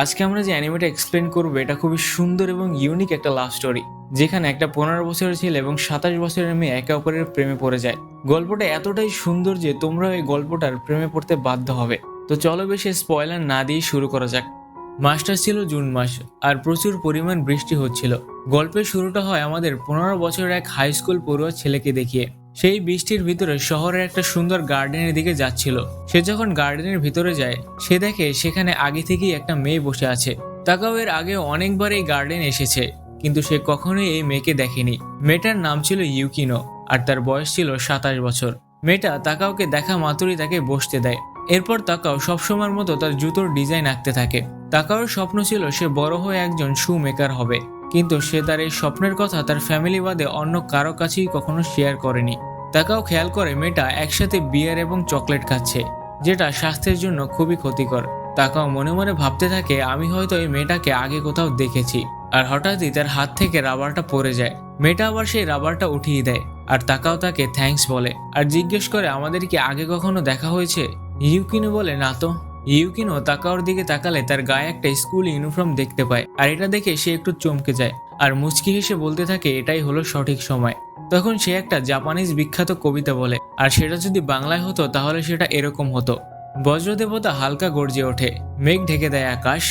আজকে আমরা যে অ্যানিমেটা এক্সপ্লেন করবো এটা খুবই সুন্দর এবং ইউনিক একটা লাভ স্টোরি, যেখানে একটা 15 বছরের ছেলে এবং 27 বছরের মেয়ে একে অপরের প্রেমে পড়ে যায়। গল্পটা এতটাই সুন্দর যে তোমরা এই গল্পটার প্রেমে পড়তে বাধ্য হবে। তো চলো বেশি স্পয়লার না দিয়ে শুরু করা যাক। মাসটা ছিল জুন মাস, আর প্রচুর পরিমাণ বৃষ্টি হচ্ছিল। গল্পের শুরুটা হয় আমাদের 15 বছরের এক হাই স্কুল পড়ুয়া ছেলেকে দেখিয়ে। সেই বৃষ্টির ভিতরে শহরের একটা সুন্দর গার্ডেনের দিকে যাচ্ছিল। সে যখন গার্ডেনের ভিতরে যায়, সে দেখে সেখানে আগে থেকেই একটা মেয়ে বসে আছে। তাকাও এর আগে অনেকবার এই গার্ডেন এসেছে, কিন্তু সে কখনোই এই মেয়েকে দেখেনি। মেয়েটার নাম ছিল ইউকিনো, আর তার বয়স ছিল 27 বছর। মেয়েটা তাকাওকে দেখা মাত্রই তাকে বসতে দেয়। এরপর তাকাও সবসময়ের মতো তার জুতোর ডিজাইন আঁকতে থাকে। তাকাওর স্বপ্ন ছিল সে বড় হয়ে একজন শু মেকার হবে, কিন্তু সে তার এই স্বপ্নের কথা তার ফ্যামিলি বাদে অন্য কারো কাছেই কখনো শেয়ার করেনি। তাকাও খেয়াল করে মেয়েটা একসাথে বিয়ার এবং চকলেট খাচ্ছে, যেটা স্বাস্থ্যের জন্য খুবই ক্ষতিকর। তাকাও মনে মনে ভাবতে থাকে, আমি হয়তো এই মেয়েটাকে আগে কোথাও দেখেছি। আর হঠাৎই তার হাত থেকে রাবারটা পড়ে যায়। মেয়েটা আবার সেই রাবারটা উঠিয়ে দেয়, আর তাকাও তাকে থ্যাঙ্কস বলে আর জিজ্ঞেস করে আমাদের কি আগে কখনো দেখা হয়েছে। ইউকিনো বলে না তো। ইউকিনো তাকাওর দিকে তাকালে তার গায়ে একটা স্কুল ইউনিফর্ম দেখতে পায়, আর এটা দেখে সে একটু চমকে যায় আর মুচকি হেসে বলতে থাকে এটাই হলো সঠিক সময়। তখন সে একটা জাপানিজ বিখ্যাত কবিতা বলে, আর সেটা যদি বাংলায় হতো তাহলে সেটা এরকম হতো। বজ্রদেবতা হালকা গর্জে ওঠে, মেঘ ঢেকে দেয় আকাশ,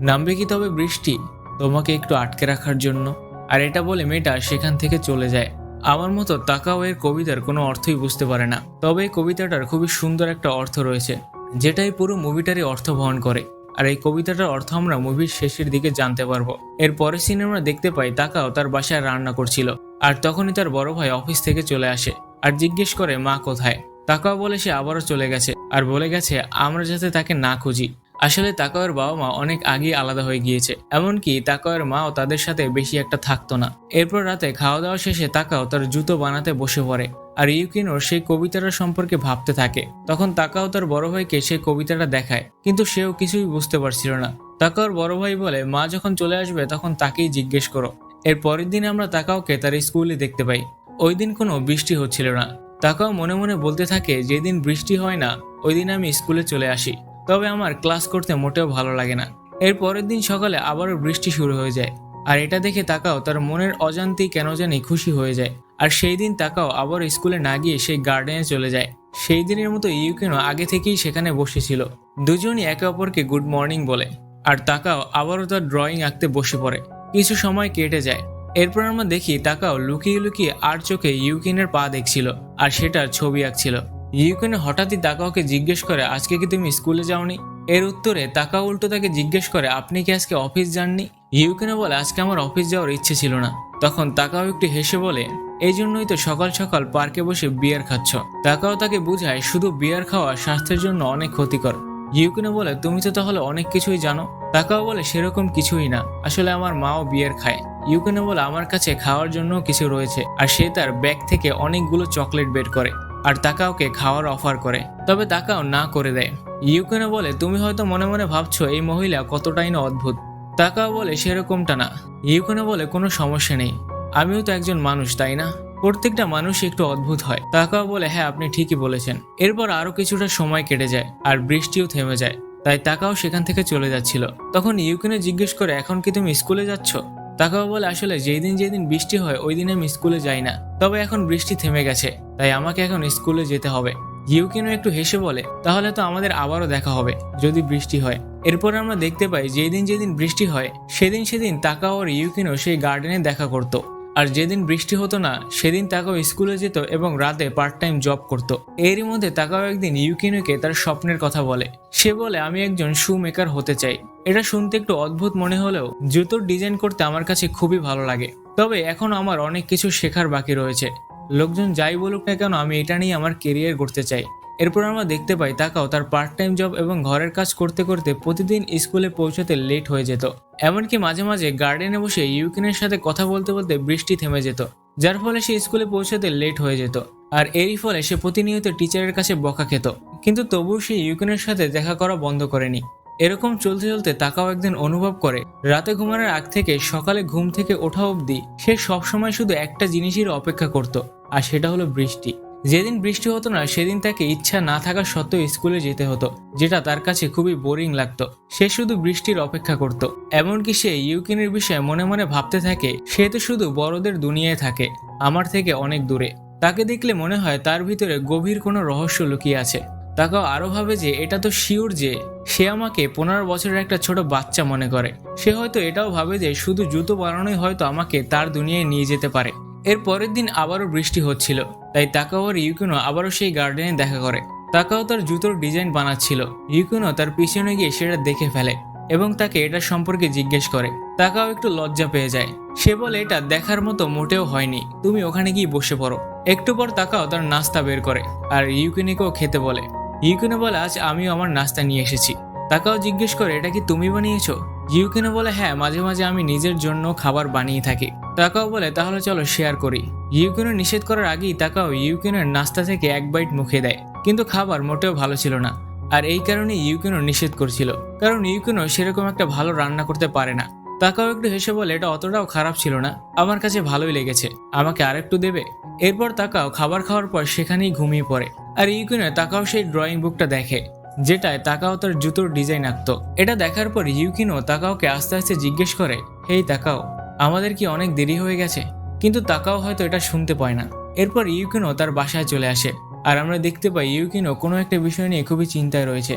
নামবে কি তবে বৃষ্টি তোমাকে একটু আটকে রাখার জন্য। আর এটা বলে মেয়েটা সেখান থেকে চলে যায়। আমার মতো তাকাও এর কবিতার কোনো অর্থই বুঝতে পারে না, তবে এই কবিতাটার খুবই সুন্দর একটা অর্থ রয়েছে, যেটা এই পুরো মুভিটারই অর্থ বহন করে। আর এই কবিতাটার অর্থ আমরা মুভির শেষের দিকে জানতে পারবো। এর পরের সিনে আমরা দেখতে পাই তাকাও তার বাসায় রান্না করছিল, আর তখনই তার বড় ভাই অফিস থেকে চলে আসে আর জিজ্ঞেস করে মা কোথায়। তাকাও বলে সে আবারও চলে গেছে, আর বলে গেছে আমরা যাতে তাকে না খুঁজি। আসলে তাকাওয়ের বাবা মা অনেক আগেই আলাদা হয়ে গিয়েছে, এমনকি তাকাওয়ের মাও তাদের সাথে বেশি একটা থাকতো না। এরপর রাতে খাওয়া দাওয়া শেষে তাকাও তার জুতো বানাতে বসে পড়ে, আর ইউকিনোর সেই কবিতাটা সম্পর্কে ভাবতে থাকে। তখন তাকাও তার বড় ভাইকে সেই কবিতাটা দেখায়, কিন্তু সেও কিছুই বুঝতে পারছিল না। তাকাওর বড় ভাই বলে মা যখন চলে আসবে তখন তাকেই জিজ্ঞেস করো। এর পরের দিন আমরা তাকাওকে তার স্কুলে দেখতে পাই। ওই দিন কোনো বৃষ্টি হচ্ছিল না। তাকাও মনে মনে বলতে থাকে যেদিন বৃষ্টি হয় না ওই দিন আমি স্কুলে চলে আসি, তবে আমার ক্লাস করতে মোটেও ভালো লাগে না। এর পরের দিন সকালে আবারও বৃষ্টি শুরু হয়ে যায়, আর এটা দেখে তাকাও তার মনের অজান্তেই কেন জানি খুশি হয়ে যায়। আর সেই দিন তাকাও আবার স্কুলে না গিয়ে সেই গার্ডেনে চলে যায়। সেই দিনের মতো ইউকিনো আগে থেকেই সেখানে বসেছিল। দুজনই একে অপরকে গুড মর্নিং বলে, আর তাকাও আবারও তার ড্রয়িং আঁকতে বসে পড়ে। কিছু সময় কেটে যায়। এরপর আমরা দেখি তাকাও লুকিয়ে লুকিয়ে আর চোখে ইউকিনের পা দেখছিল, আর সেটার ছবি আঁকছিল। ইউকিনো হঠাৎই তাকাওকে জিজ্ঞেস করে আজকে কি তুমি স্কুলে যাওনি। এর উত্তরে তাকাও উল্টো তাকে জিজ্ঞেস করে আপনি কি আজকে অফিস যাননি। ইউকিনো বলে আজকে আমার অফিস যাওয়ার ইচ্ছে ছিল না। তখন তাকাও একটু হেসে বলে এই জন্যই তো সকাল সকাল পার্কে বসে বিয়ার খাচ্ছ। তাকাও তাকে বুঝায় শুধু বিয়ার খাওয়া স্বাস্থ্যের জন্য অনেক ক্ষতিকর। ইউকিনো বলে তুমি তো তাহলে অনেক কিছুই জানো। তাকাও বলে সেরকম কিছুই না, আসলে আমার মাও বিয়ার খায়। ইউকিনো বলে আমার কাছে খাওয়ার জন্য কিছু রয়েছে, আর সে তার ব্যাগ থেকে অনেকগুলো চকলেট বের করে আর তাকাওকে খাওয়ার অফার করে, তবে তাকাও না করে দেয়। ইউকিনো বলে তুমি হয়তো মনে মনে ভাবছো এই মহিলা কতটাই না অদ্ভুত। তাকাও বলে সেরকমটা না। ইউকিনো বলে কোনো সমস্যা নেই, আমিও তো একজন মানুষ তাই না, প্রত্যেকটা মানুষ একটু অদ্ভুত হয়। তাকাও বলে হ্যাঁ আপনি ঠিকই বলেছেন। এরপর আরো কিছুটা সময় কেটে যায় আর বৃষ্টিও থেমে যায়, তাই তাকাও সেখান থেকে চলে যাচ্ছিল। তখন ইউকিনো জিজ্ঞেস করে এখন কি তুমি স্কুলে যাচ্ছ। তাকাও বলে আসলে যেদিন যেদিন বৃষ্টি হয় ওই দিন আমি স্কুলে যাই না, তবে এখন বৃষ্টি থেমে গেছে তাই আমাকে এখন স্কুলে যেতে হবে। ইউকিনো একটু হেসে বলে তাহলে তো আমাদের আবারও দেখা হবে যদি বৃষ্টি হয়। এরপর আমরা দেখতে পাই যেদিন যেদিন বৃষ্টি হয় সেদিন সেদিন তাকাও আর ইউকিনো সেই গার্ডেনে দেখা করত, আর যেদিন বৃষ্টি হতো না সেদিন তাকাও স্কুলে যেত এবং রাতে পার্ট টাইম জব করত। এরই মধ্যে তাকাও একদিন ইউকিনোকে তার স্বপ্নের কথা বলে। সে বলে আমি একজন শু মেকার হতে চাই। এটা শুনতে একটু অদ্ভুত মনে হলেও জুতোর ডিজাইন করতে আমার কাছে খুবই ভালো লাগে, তবে এখন আমার অনেক কিছু শেখার বাকি রয়েছে। লোকজন যাই বলুক না কেন আমি এটা নিয়ে আমার কেরিয়ার গড়তে চাই। এরপর আমরা দেখতে পাই তাকাও তার পার্ট টাইম জব এবং ঘরের কাজ করতে করতে প্রতিদিন স্কুলে পৌঁছাতে লেট হয়ে যেত। এমনকি মাঝে মাঝে গার্ডেনে বসে ইউকিনের সাথে কথা বলতে বলতে বৃষ্টি থেমে যেত, যার ফলে সে স্কুলে পৌঁছাতে লেট হয়ে যেত। আর এরই ফলে সে প্রতিনিয়ত টিচারের কাছে বকা খেত, কিন্তু তবুও সে ইউকিনের সাথে দেখা করা বন্ধ করেনি। এরকম চলতে চলতে তাকাও একদিন অনুভব করে রাতে ঘুমানোর আগ থেকে সকালে ঘুম থেকে ওঠা অবধি সে সবসময় শুধু একটা জিনিসের অপেক্ষা করত, আর সেটা হলো বৃষ্টি। যেদিন বৃষ্টি হতো না সেদিন তাকে ইচ্ছা না থাকা সত্ত্বেও স্কুলে যেতে হতো, যেটা তার কাছে খুবই বোরিং লাগতো। সে শুধু বৃষ্টির অপেক্ষা করত। এমনকি সে ইউকিনের বিষয়ে মনে মনে ভাবতে থাকে, সে তো শুধু বড়দের দুনিয়ায় থাকে, আমার থেকে অনেক দূরে। তাকে দেখলে মনে হয় তার ভিতরে গভীর কোনো রহস্য লুকিয়ে আছে। তাকেও আরো ভাবে যে এটা তো শিওর যে সে আমাকে 15 বছরের একটা ছোট বাচ্চা মনে করে। সে হয়তো এটাও ভাবে যে শুধু জুতো বানানোই হয়তো আমাকে তার দুনিয়ায় নিয়ে যেতে পারে। এর পরের দিন আবারও বৃষ্টি হচ্ছিল, তাই তাকাও আর ইউকিনো আবারও সেই গার্ডেনে দেখা করে। তাকাও তার জুতোর ডিজাইন বানাচ্ছিল। ইউকিনো তার পিছনে গিয়ে সেটা দেখে ফেলে এবং তাকে এটা সম্পর্কে জিজ্ঞেস করে। তাকাও একটু লজ্জা পেয়ে যায়। সে বলে এটা দেখার মতো মোটেও হয়নি, তুমি ওখানে গিয়ে বসে পড়ো। একটু পর তাকাও তার নাস্তা বের করে আর ইউকিনিকেও খেতে বলে। ইউকিনো বলে আজ আমিও আমার নাস্তা নিয়ে এসেছি। তাকাও জিজ্ঞেস করে এটা কি তুমি বানিয়েছো? ইউকিনো বলে হ্যাঁ, মাঝে মাঝে আমি নিজের জন্য খাবার বানিয়ে থাকি। তাকাও বলে তাহলে চলো শেয়ার করি। ইউকিনো নিষেধ করার আগেই তাকাও ইউকিনোর নাস্তা থেকে এক বাইট মুখে দেয়, কিন্তু খাবার মোটেও ভালো ছিল না। আর এই কারণে ইউকিনো নিষেধ করছিল, কারণ ইউকিনো সেরকম একটা ভালো রান্না করতে পারে না। তাকাও একটু হেসে বলে এটা অতটাও খারাপ ছিল না, আমার কাছে ভালোই লেগেছে, আমাকে আরেকটু দেবে? এরপর তাকাও খাবার খাওয়ার পর সেখানেই ঘুমিয়ে পড়ে। আর ইউকিনো তাকাও সেই ড্রয়িং বুকটা দেখে, যেটায় তাকাও তার জুতোর ডিজাইন আঁকতো। এটা দেখার পর ইউকিনো তাকাওকে আস্তে আস্তে জিজ্ঞেস করে, হেই তাকাও, আমাদের কি অনেক দেরি হয়ে গেছে? কিন্তু তাকাও হয়তো এটা শুনতে পায় না। এরপর ইউকিনো তার বাসায় চলে আসে আর আমরা দেখতে পাই ইউকিনো কোনো একটা বিষয় নিয়ে খুবই চিন্তায় রয়েছে।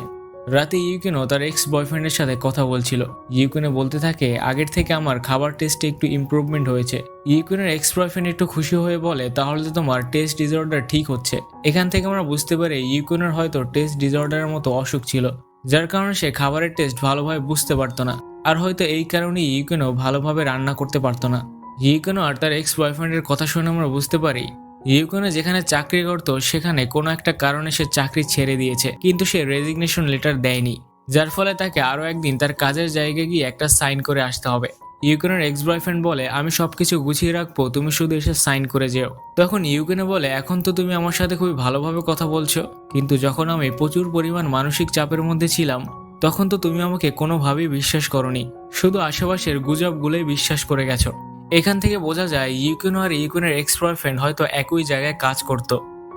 রাতে ইউকিনো তার এক্স বয়ফ্রেন্ডের সাথে কথা বলছিল। ইউকিনো বলতে থাকে আগের থেকে আমার খাবার টেস্টে একটু ইমপ্রুভমেন্ট হয়েছে। ইউকিনোর এক্স বয়ফ্রেন্ড একটু খুশি হয়ে বলে তাহলে তো তোমার টেস্ট ডিসঅর্ডার ঠিক হচ্ছে। এখান থেকে আমরা বুঝতে পারি ইউকিনোর হয়তো টেস্ট ডিসঅর্ডারের মতো অসুখ ছিল, যার কারণে সে খাবারের টেস্ট ভালোভাবে বুঝতে পারতো না। আর হয়তো এই কারণেই ইউকিনো ভালোভাবে রান্না করতে পারতো না। ইউকিনো আর তার এক্স বয়ফ্রেন্ডের কথা শুনে আমরা বুঝতে পারি ইউকিনো যেখানে চাকরি করতো সেখানে কোনো একটা কারণে সে চাকরি ছেড়ে দিয়েছে, কিন্তু সে রেজিগনেশন লেটার দেয়নি, যার ফলে তাকে আরো একদিন তার কাজের জায়গায় গিয়ে একটা সাইন করে আসতে হবে। ইউকিনোর এক্স বয়ফ্রেন্ড বলে আমি সবকিছু গুছিয়ে রাখবো, তুমি শুধু এসে সাইন করে যেও। তখন ইউকিনো বলে এখন তো তুমি আমার সাথে খুবই ভালোভাবে কথা বলছো, কিন্তু যখন আমি প্রচুর পরিমাণ মানসিক চাপের মধ্যে ছিলাম তখন তো তুমি আমাকে কোনোভাবেই বিশ্বাস করোনি, শুধু আশেপাশের গুজবগুলোই বিশ্বাস করে গেছো। এখান থেকে বোঝা যায় ইউকিনো আর ইউকিনোর এক্স বয়ফ্রেন্ড হয়তো একই জায়গায় কাজ করত,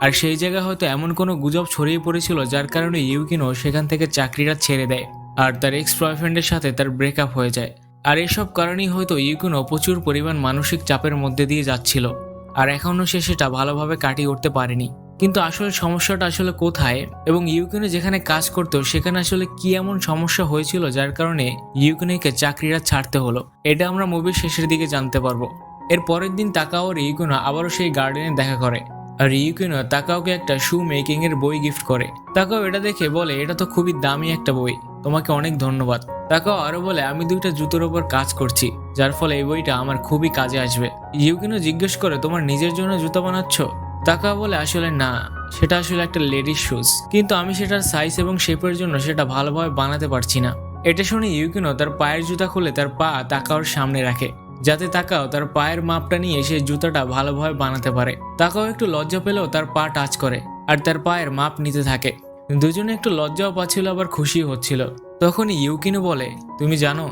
আর সেই জায়গায় হয়তো এমন কোনো গুজব ছড়িয়ে পড়েছিল যার কারণে ইউকিনো সেখান থেকে চাকরিটা ছেড়ে দেয় আর তার এক্স বয়ফ্রেন্ডের সাথে তার ব্রেকআপ হয়ে যায়। আর এসব কারণেই হয়তো ইউকিনো প্রচুর পরিমাণ মানসিক চাপের মধ্যে দিয়ে যাচ্ছিল, আর এখনও সে সেটা ভালোভাবে কাটিয়ে উঠতে পারেনি। কিন্তু আসলে সমস্যাটা আসলে কোথায় এবং ইউকিনো যেখানে কাজ করতো সেখানে আসলে কি এমন সমস্যা হয়েছিল যার কারণে ইউকিনোকে চাকরিটা ছাড়তে হলো, এটা আমরা মুভির শেষের দিকে জানতে পারবো। এর পরের দিন তাকাও আর ইউকিনো আবারও সেই গার্ডেনে দেখা করে আর ইউকিনো তাকাওকে একটা শু মেকিং এর বই গিফট করে। তাকাও এটা দেখে বলে এটা তো খুবই দামি একটা বই, তোমাকে অনেক ধন্যবাদ। তাকাও আরো বলে আমি দুইটা জুতোর ওপর কাজ করছি, যার ফলে এই বইটা আমার খুবই কাজে আসবে। ইউকিনো জিজ্ঞেস করে তোমার নিজের জন্য জুতো বানাচ্ছ? তাকাও বলে আসলে না, সেটা আসলে একটা লেডিস শুজ, কিন্তু আমি সেটার সাইজ এবং শেপের জন্য সেটা ভালোভাবে বানাতে পারছি না। এটা শুনে ইউকিনো তার পায়ের জুতা খুলে তার পা তাকাওর সামনে রাখে, যাতে তাকাও তার পায়ের মাপটা নিয়ে সেই জুতাটা ভালোভাবে বানাতে পারে। তাকাও একটু লজ্জা পেলেও তার পা টাচ করে আর তার পায়ের মাপ নিতে থাকে। দুজনে একটু লজ্জাও পাচ্ছিল আবার খুশি হচ্ছিল। তখনই ইউকিনো বলে তুমি জানো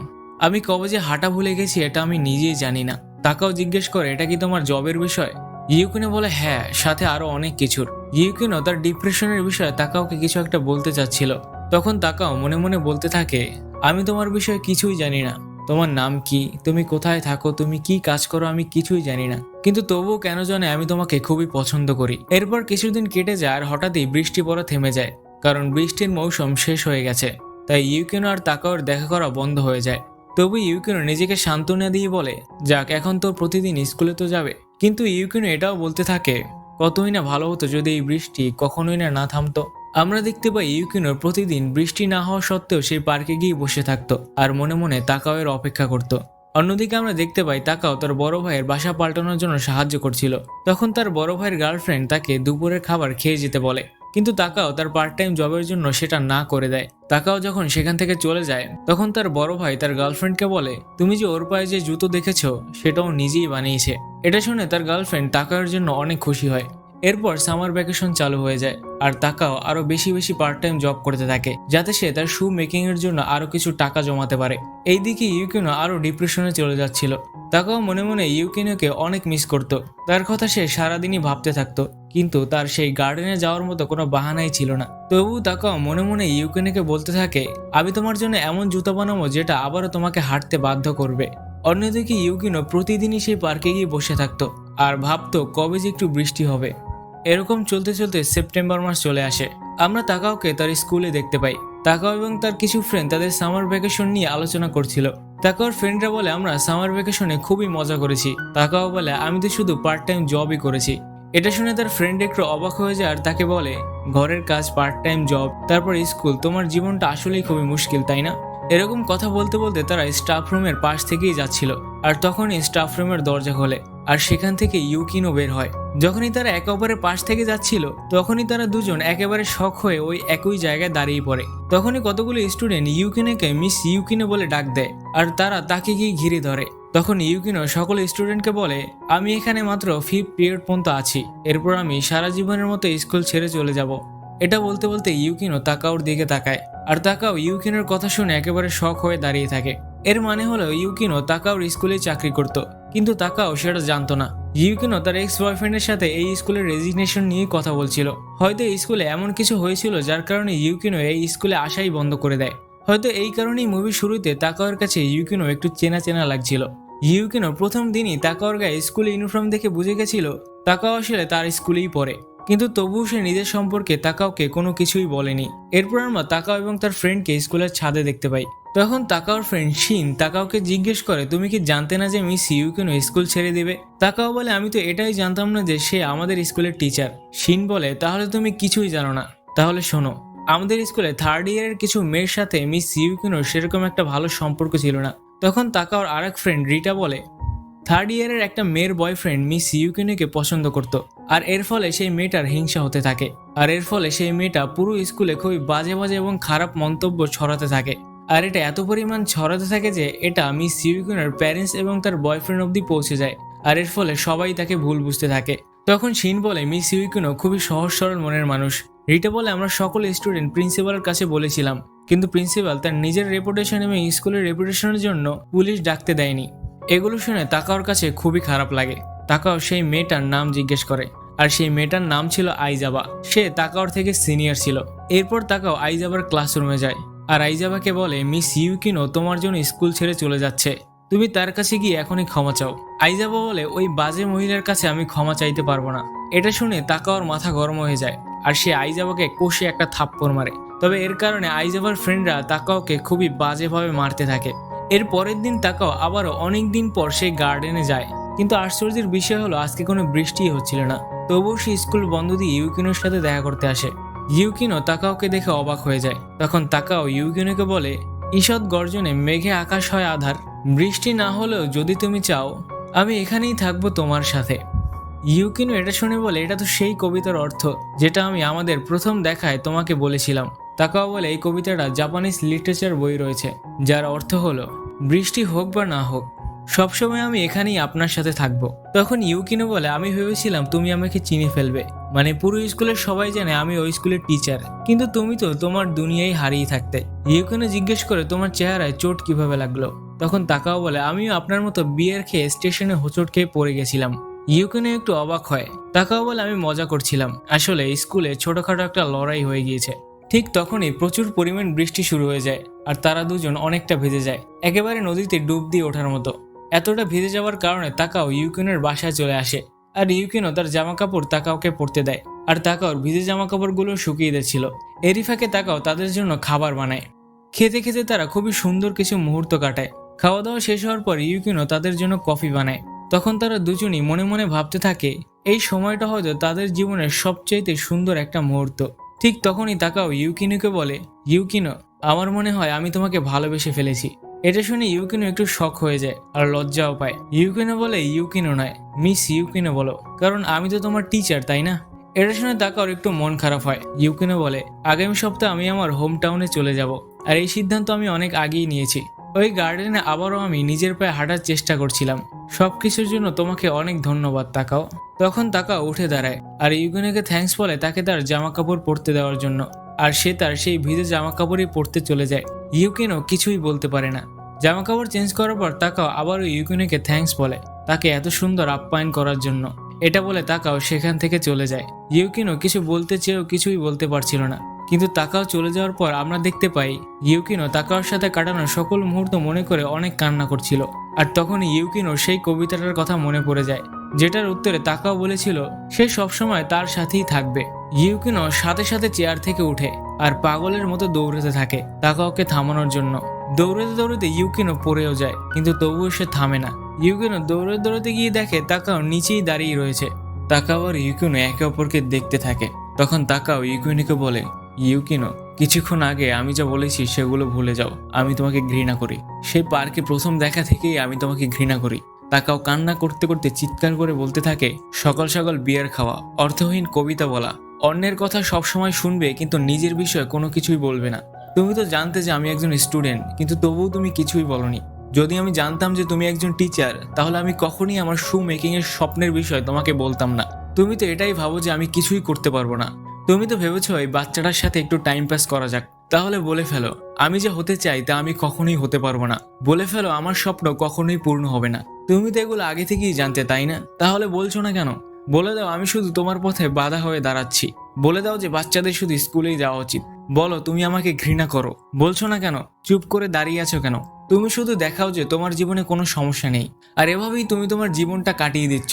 আমি কবে যে হাঁটা ভুলে গেছি এটা আমি নিজেই জানি না। তাকাও জিজ্ঞেস করে এটা কি তোমার জবের বিষয়? ইউকিনো বলে হ্যাঁ, সাথে আরো অনেক কিছুর। ইউকিনো তার ডিপ্রেশনের বিষয়ে তাকাওকে কিছু একটা বলতে চাচ্ছিল, তখন তাকাও মনে মনে বলতে থাকে আমি তোমার বিষয়ে কিছুই জানি না, তোমার নাম কি, তুমি কোথায় থাকো, তুমি কি কাজ করো আমি কিছুই জানি না, কিন্তু তবুও কেন জানে আমি তোমাকে খুবই পছন্দ করি। এরপর কিছুদিন কেটে যায় আর হঠাৎই বৃষ্টি পড়া থেমে যায়, কারণ বৃষ্টির মৌসুম শেষ হয়ে গেছে। তাই ইউকিনো আর তাকাওর দেখা করা বন্ধ হয়ে যায়। তবু ইউকিনো নিজেকে সান্ত্বনা দিয়ে বলে যাক এখন তো প্রতিদিন স্কুলে তো যাবে। কিন্তু ইউকিনো এটাও বলতে থাকে কতই না ভালো হতো যদি এই বৃষ্টি কখনোই না থামতো। আমরা দেখতে পাই ইউকিনো প্রতিদিন বৃষ্টি না হওয়া সত্ত্বেও সেই পার্কে গিয়ে বসে থাকতো আর মনে মনে তাকাওয়ের অপেক্ষা করত। অন্যদিকে আমরা দেখতে পাই তাকাও তার বড় ভাইয়ের বাসা পাল্টানোর জন্য সাহায্য করছিল। তখন তার বড় ভাইয়ের গার্লফ্রেন্ড তাকে দুপুরের খাবার খেয়ে যেতে বলে, কিন্তু তাকাও তার পার্ট টাইম জবের জন্য সেটা না করে দেয়। তাকাও যখন সেখান থেকে চলে যায় তখন তার বড় ভাই তার গার্লফ্রেন্ডকে বলে তুমি যে ওর পায়ে যে জুতো দেখেছো সেটাও নিজেই বানিয়েছে। এটা শুনে তার গার্লফ্রেন্ড তাকাওয়ের জন্য অনেক খুশি হয়। এরপর সামার ভ্যাকেশন চালু হয়ে যায় আর তাকাও আরো বেশি বেশি পার্ট টাইম জব করতে থাকে, যাতে সে তার শু মেকিং এর জন্য আরো কিছু টাকা জমাতে পারে। এইদিকে ইউকিনো আরো ডিপ্রেশনে চলে যাচ্ছিল। তাকাও মনে মনে ইউকিনোকে অনেক মিস করত, তার কথা সে সারাদিনই ভাবতে থাকতো। কিন্তু তার সেই গার্ডেনে যাওয়ার মতো কোনো বাহানাই ছিল না। তবুও তাকাও মনে মনে ইউকিনোকে বলতে থাকে, আমি তোমার জন্য এমন জুতা বানাবো যেটা আবারও তোমাকে হাঁটতে বাধ্য করবে। অন্যদিকে ইউকিনো প্রতিদিনই সেই পার্কে গিয়ে বসে থাকতো আর ভাবতো কবে যে একটু বৃষ্টি হবে। এরকম চলতে চলতে সেপ্টেম্বর মাস চলে আসে। আমরা তাকাওকে তার স্কুলে দেখতে পাই। তাকাও এবং তার কিছু ফ্রেন্ড তাদের সামার ভ্যাকেশন নিয়ে আলোচনা করছিল। তাকাওর ফ্রেন্ডরা বলে, আমরা সামার ভ্যাকেশনে খুবই মজা করেছি। তাকাও বলে, আমি তো শুধু পার্ট টাইম জবই করেছি। এটা শুনে তার ফ্রেন্ড একটু অবাক হয়ে যায় আর তাকে বলে, ঘরের কাজ, পার্ট টাইম জব, তারপর স্কুল, তোমার জীবনটা আসলেই খুবই মুশকিল, তাই না? এরকম কথা বলতে বলতে তারা স্টাফ রুমের পাশ থেকেই যাচ্ছিল আর তখনই স্টাফ রুমের দরজা খোলে আর সেখান থেকে ইউকিনো বের হয়। যখনই তারা একে অপরের পাশ থেকে যাচ্ছিল তখনই তারা দুজন একেবারে শক হয়ে ওই একই জায়গায় দাঁড়িয়ে পড়ে। তখনই কতগুলো স্টুডেন্ট ইউকিনোকে মিস ইউকিনো বলে ডাক দেয় আর তারা তাকে গিয়ে ঘিরে ধরে। তখন ইউকিনো সকল স্টুডেন্টকে বলে, আমি এখানে মাত্র 5th পিরিয়ড পর্যন্ত আছি, এরপর আমি সারা জীবনের মতো স্কুল ছেড়ে চলে যাব। এটা বলতে বলতে ইউকিনো তাকাওর দিকে তাকায় আর তাকাও ইউকিনোর কথা শুনে একেবারে শক হয়ে দাঁড়িয়ে থাকে। এর মানে হলো ইউকিনো তাকাওর স্কুলে চাকরি করত, কিন্তু তাকাও সেটা জানতো না। ইউকিনো তার এক্স বয়ফ্রেন্ডের সাথে এই স্কুলের রেজিগনেশন নিয়ে কথা বলছিল। হয়তো এই স্কুলে এমন কিছু হয়েছিল যার কারণে ইউকিনো এই স্কুলে আসাই বন্ধ করে দেয়। হয়তো এই কারণেই মুভির শুরুতে তাকাওর কাছে ইউকিনো একটু চেনা চেনা লাগছিল। ইউকিনো প্রথম দিনই তাকাওর গায়ে স্কুল ইউনিফর্ম দেখে বুঝে গেছিল তাকাও আসলে তার স্কুলেই পড়ে, কিন্তু তবুও সে নিজের সম্পর্কে তাকাওকে কোনো কিছুই বলেনি। এরপর আমরা তাকাও এবং তার ফ্রেন্ডকে স্কুলের ছাদে দেখতে পাই। তখন তাকাওর ফ্রেন্ড শিন তাকাওকে জিজ্ঞেস করে, তুমি কি জানতে না যে মিস ইউকিনো স্কুল ছেড়ে দেবে? তাকাও বলে, আমি তো এটাই জানতাম না যে সে আমাদের স্কুলের টিচার। শিন বলে, তাহলে তুমি কিছুই জানো না। তাহলে শোনো, আমাদের স্কুলে 3rd ইয়ারের কিছু মেয়ের সাথে মিস ইউকিনোর সেরকম একটা ভালো সম্পর্ক ছিল না। তখন তাকাওর আরেক ফ্রেন্ড রিটা বলে, 3rd ইয়ারের একটা মেয়ের বয়ফ্রেন্ড মিস ইউকিনোকে পছন্দ করত আর এর ফলে সেই মেয়েটার হিংসা হতে থাকে আর এর ফলে সেই মেয়েটা পুরো স্কুলে খুবই বাজে বাজে এবং খারাপ মন্তব্য ছড়াতে থাকে। আর এটা এত পরিমাণ ছড়াতে থাকে যে এটা মিস ইউকিনোর প্যারেন্টস এবং তার বয়ফ্রেন্ড অবধি পৌঁছে যায় আর এর ফলে সবাই তাকে ভুল বুঝতে থাকে। তখন শিন বলে, মিস ইউকিনো খুবই সহজ সরল মনের মানুষ। রিটা বলে, আমরা সকল স্টুডেন্ট প্রিন্সিপালের কাছে বলেছিলাম, কিন্তু প্রিন্সিপাল তার নিজের রেপুটেশন এবং স্কুলের রেপুটেশনের জন্য পুলিশ ডাকতে দেয়নি। এগুলো শুনে তাকাওর কাছে খুবই খারাপ লাগে। তাকাও সেই মেয়েটার নাম জিজ্ঞেস করে আর সেই মেয়েটার নাম ছিল আইজাবা। সে তাকাওর থেকে সিনিয়র ছিল। এরপর তাকাও আইজাবার ক্লাসরুমে যায় আর আইজাবাকে বলে, মিস ইউকিনো তোমার জন্য স্কুল ছেড়ে চলে যাচ্ছে, তুমি তার কাছে গিয়ে এখনই ক্ষমা চাও। আইজাবা বলে, ওই বাজে মহিলার কাছে আমি ক্ষমা চাইতে পারবো না। এটা শুনে তাকাওর মাথা গরম হয়ে যায় আর সে আইজাবাকে কষে একটা থাপ্পড় মারে। তবে এর কারণে আইজাবার ফ্রেন্ডরা তাকাওকে খুবই বাজেভাবে মারতে থাকে। এর পরের দিন তাকাও আবারও অনেক দিন পর সেই গার্ডেনে যায়, কিন্তু আশ্চর্যের বিষয় হলো আজকে কোনো বৃষ্টিই হচ্ছিল না। তবুও সে স্কুল বন্ধ দিয়ে ইউকিনোর সাথে দেখা করতে আসে। ইউকিনো তাকাওকে দেখে অবাক হয়ে যায়। তখন তাকাও ইউকিনোকে বলে, ঈষৎ গর্জনে মেঘে আকাশ হয় আধার, বৃষ্টি না হলেও যদি তুমি চাও আমি এখানেই থাকবো তোমার সাথে। ইউকিনো এটা শুনে বলে, এটা তো সেই কবিতার অর্থ যেটা আমি আমাদের প্রথম দেখায় তোমাকে বলেছিলাম। তাকাও বলে, এই কবিতাটা জাপানিজ লিটারেচার বই রয়েছে যার অর্থ হলো, বৃষ্টি হোক বা না হোক সবসময় আমি এখানেই আপনার সাথে থাকবো। তখন ইউকিনো বলে, আমি ভেবেছিলাম তুমি আমাকে চিনে ফেলবে, মানে পুরো স্কুলের সবাই জানে আমি ওই স্কুলের টিচার, কিন্তু তুমি তো তোমার দুনিয়ায় হারিয়ে থাকতে। ইউকিনো জিজ্ঞেস করে, তোমার চেহারায় চোট কিভাবে লাগলো? তখন তাকাও বলে, আমিও আপনার মতো বিয়ার খেয়ে স্টেশনে হোঁচট খেয়ে পড়ে গেছিলাম। ইউকিনো একটু অবাক হয়। তাকাও বলে, আমি মজা করছিলাম, আসলে স্কুলে ছোটখাটো একটা লড়াই হয়ে গিয়েছে। ঠিক তখনই প্রচুর পরিমাণ বৃষ্টি শুরু হয়ে যায় আর তারা দুজন অনেকটা ভিজে যায়, একেবারে নদীতে ডুব দিয়ে ওঠার মতো। এতটা ভিজে যাওয়ার কারণে তাকাও ইউকিনোর বাসায় চলে আসে আর ইউকিনো তার জামা কাপড় তাকাওকে পরতে দেয় আর তাকাওর ভিজে জামা কাপড়গুলো শুকিয়ে দিচ্ছিল। এরই ফাঁকে তাকাও তাদের জন্য খাবার বানায়। খেতে খেতে তারা খুবই সুন্দর কিছু মুহূর্ত কাটায়। খাওয়া দাওয়া শেষ হওয়ার পর ইউকিনো তাদের জন্য কফি বানায়। তখন তারা দুজনই মনে মনে ভাবতে থাকে, এই সময়টা হয়তো তাদের জীবনের সবচেয়ে সুন্দর একটা মুহূর্ত। ঠিক তখনই তাকাও ইউকিনোকে বলে, ইউকিনো, আমার মনে হয় আমি তোমাকে ভালোবেসে ফেলেছি। এটা শুনে ইউকিনো একটু শক হয়ে যায় আর লজ্জাও পায়। ইউকিনো বলে, ইউকিনো নয়, মিস ইউকিনো বলো, কারণ আমি তো তোমার টিচার, তাই না? এটা শুনে তাকাওর একটু মন খারাপ হয়। ইউকিনো বলে, আগামী সপ্তাহে আমি আমার হোম টাউনে চলে যাব আর এই সিদ্ধান্ত আমি অনেক আগেই নিয়েছি। ওই গার্ডেনে আবারও আমি নিজের পায়ে হাঁটার চেষ্টা করছিলাম। সবকিছুর জন্য তোমাকে অনেক ধন্যবাদ তাকাও। তখন তাকাও উঠে দাঁড়ায় আর ইউকিনোকে থ্যাঙ্কস বলে তাকে তার জামা কাপড় পরতে দেওয়ার জন্য, আর সে তার সেই ভিজে জামা কাপড়ই পরতে চলে যায়। ইউকিনো কিছুই বলতে পারে না। জামা কাপড় চেঞ্জ করার পর তাকাও আবারও ইউকিনোকে থ্যাঙ্কস বলে তাকে এত সুন্দর আপ্যায়ন করার জন্য। এটা বলে তাকাও সেখান থেকে চলে যায়। ইউকিনো কিছু বলতে চেয়েও কিছুই বলতে পারছিল না, কিন্তু তাকাও চলে যাওয়ার পর আমরা দেখতে পাই ইউকিনো তাকাওর সাথে কাটানো সকল মুহূর্ত মনে করে অনেক কান্না করছিল। আর তখন ইউকিনো সেই কবিতাটার কথা মনে পড়ে যায়, যেটার উত্তরে তাকাও বলেছিল সে সবসময় তার সাথেই থাকবে। ইউকিনো সাথে সাথে চেয়ার থেকে উঠে আর পাগলের মতো দৌড়াতে থাকে তাকাওকে থামানোর জন্য। দৌড়াতে দৌড়াতে ইউকিনো পড়েও যায়, কিন্তু তবুও সে থামে না। ইউকিনো দৌড়াতে দৌড়াতে গিয়ে দেখে তাকাও নিচেই দাঁড়িয়ে রয়েছে। তাকাও আর ইউকিনো একে অপরকে দেখতে থাকে। তখন তাকাও ইউকিনোকে বলে, ইউকিনো, কিছুক্ষণ আগে আমি যা বলেছি সেগুলো ভুলে যাও। আমি তোমাকে ঘৃণা করি। সেই পার্কে প্রথম দেখা থেকেই আমি তোমাকে ঘৃণা করি। তাকাও কান্না করতে করতে চিৎকার করে বলতে থাকে, সকাল সকাল বিয়ার খাওয়া, অর্থহীন কবিতা বলা, অন্যের কথা সবসময় শুনবে কিন্তু নিজের বিষয়ে কোনো কিছুই বলবে না। তুমি তো জানতে যে আমি একজন স্টুডেন্ট, কিন্তু তবুও তুমি কিছুই বলনি। যদি আমি জানতাম যে তুমি একজন টিচার, তাহলে আমি কখনই আমার শু মেকিং এর স্বপ্নের বিষয় তোমাকে বলতাম না। তুমি তো এটাই ভাবো যে আমি কিছুই করতে পারবো না। তুমি তো ভেবেছো এই বাচ্চাটার সাথে একটু টাইম পাস করা যাক। তাহলে বলে ফেলো আমি যা হতে চাই তা আমি কখনোই হতে পারবো না। বলে ফেলো আমার স্বপ্ন কখনোই পূর্ণ হবে না। তুমি তো এগুলো আগে থেকেই জানতে, তাই না? তাহলে বলছো না কেন? বলে দাও আমি শুধু তোমার পথে বাধা হয়ে দাঁড়াচ্ছি। বলে দাও যে বাচ্চাদের শুধু স্কুলেই যাওয়া উচিত। বলো তুমি আমাকে ঘৃণা করো। বলছো না কেন? চুপ করে দাঁড়িয়ে আছো কেন? তুমি শুধু দেখাও যে তোমার জীবনে কোনো সমস্যা নেই, আর এভাবেই তুমি তোমার জীবনটা কাটিয়ে দিচ্ছ।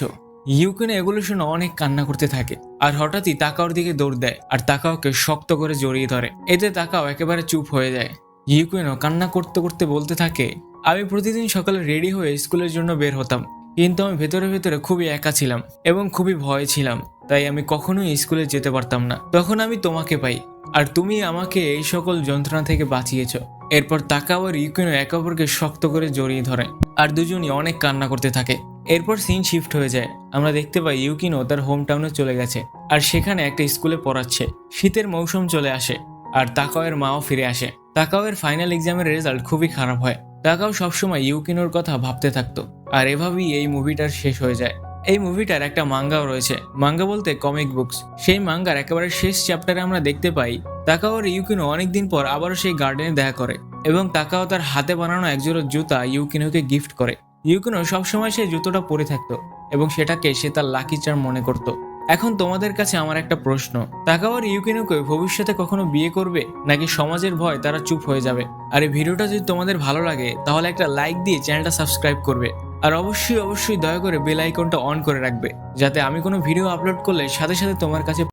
ইউকিনো এগুলো শুনে অনেক কান্না করতে থাকে আর হঠাৎই তাকাওর দিকে দৌড় দেয় আর তাকাওকে শক্ত করে জড়িয়ে ধরে। এতে তাকাও একেবারে চুপ হয়ে যায়। ইউকিনো কান্না করতে করতে বলতে থাকে, আমি প্রতিদিন সকালে রেডি হয়ে স্কুলের জন্য বের হতাম, কিন্তু আমি ভেতরে ভেতরে খুবই একা ছিলাম এবং খুবই ভয় ছিলাম। তাই আমি কখনোই স্কুলে যেতে পারতাম না। তখন আমি তোমাকে পাই আর তুমি আমাকে এই সকল যন্ত্রণা থেকে বাঁচিয়েছো। এরপর তাকাও আর ইউকিনো একে অপরকে শক্ত করে জড়িয়ে ধরে আর দুজনই অনেক কান্না করতে থাকে। এরপর সিন শিফট হয়ে যায়। আমরা দেখতে পাই ইউকিনো তার হোম টাউনে চলে গেছে আর সেখানে একটা স্কুলে পড়াচ্ছে। শীতের মৌসুম চলে আসে আর তাকাওয়ের মাও ফিরে আসে। তাকাওয়ের ফাইনাল এক্সামের রেজাল্ট খুবই খারাপ হয়। তাকাও সবসময় ইউকিনোর কথা ভাবতে থাকতো আর এভাবেই এই মুভিটার শেষ হয়ে যায়। এই মুভিটার একটা মাঙ্গাও রয়েছে, মাঙ্গা বলতে কমিক বুকস। সেই মাঙ্গার একেবারে শেষ চ্যাপ্টারে আমরা দেখতে পাই তাকাও আর ইউকিনো অনেকদিন পর আবারও সেই গার্ডেনে দেখা করে এবং তাকাও তার হাতে বানানো একজোড়া জুতা ইউকিনোকে গিফট করে। ইউকিনো সবসময় সেই জুতোটা পরে থাকতো এবং সেটাকে সে তার লাকি চার্ম মনে করত। এখন তোমাদের কাছে আমার একটা প্রশ্ন, তাকাও আর ইউকিনোকে ভবিষ্যতে কখনো বিয়ে করবে, নাকি সমাজের ভয় তারা চুপ হয়ে যাবে? আর এই ভিডিওটা যদি তোমাদের ভালো লাগে তাহলে একটা লাইক দিয়ে চ্যানেলটা সাবস্ক্রাইব করবে আর অবশ্যই অবশ্যই দয়া করে বেল আইকনটা অন করে রাখবে, যাতে আমি কোনো ভিডিও আপলোড করলে সাথে সাথে তোমার কাছে